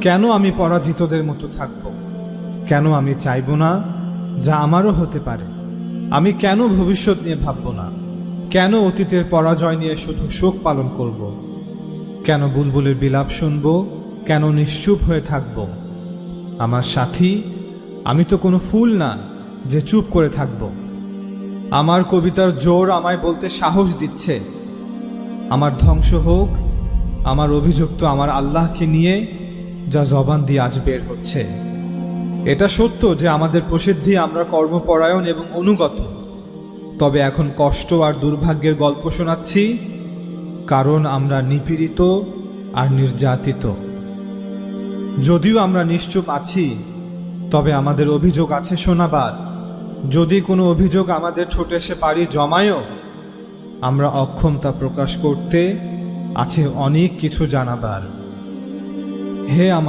কেন আমি পরাজিতদের মতো থাকব? কেন আমি চাইব না যা আমারও হতে পারে? আমি কেন ভবিষ্যৎ নিয়ে ভাবব না? কেন অতীতের পরাজয় নিয়ে শুধু শোক পালন করব? কেন বুলবুলের বিলাপ শুনব? কেন নিশ্চুপ হয়ে থাকব? আমার সাথী, আমি তো কোনো ফুল না যে চুপ করে থাকব। আমার কবিতার জোর আমায় বলতে সাহস দিচ্ছে, আমার ধ্বংস হোক, আমার অভিযোগ তো আমার আল্লাহকে নিয়ে, যা জবান দিয়ে আজ বের হচ্ছে। এটা সত্য যে আমাদের প্রসিদ্ধি আমরা কর্মপরায়ণ এবং অনুগত, তবে এখন কষ্ট আর দুর্ভাগ্যের গল্প শোনাচ্ছি, কারণ আমরা নিপীড়িত আর নির্যাতিত। যদিও আমরা নিশ্চুপ আছি, তবে আমাদের অভিযোগ আছে শোনাবার। যদি কোনো অভিযোগ আমাদের ঠোঁটে এসে পারি জমায়ও, আমরা অক্ষম তা প্রকাশ করতে, আছে অনেক কিছু জানাবার। হে আমার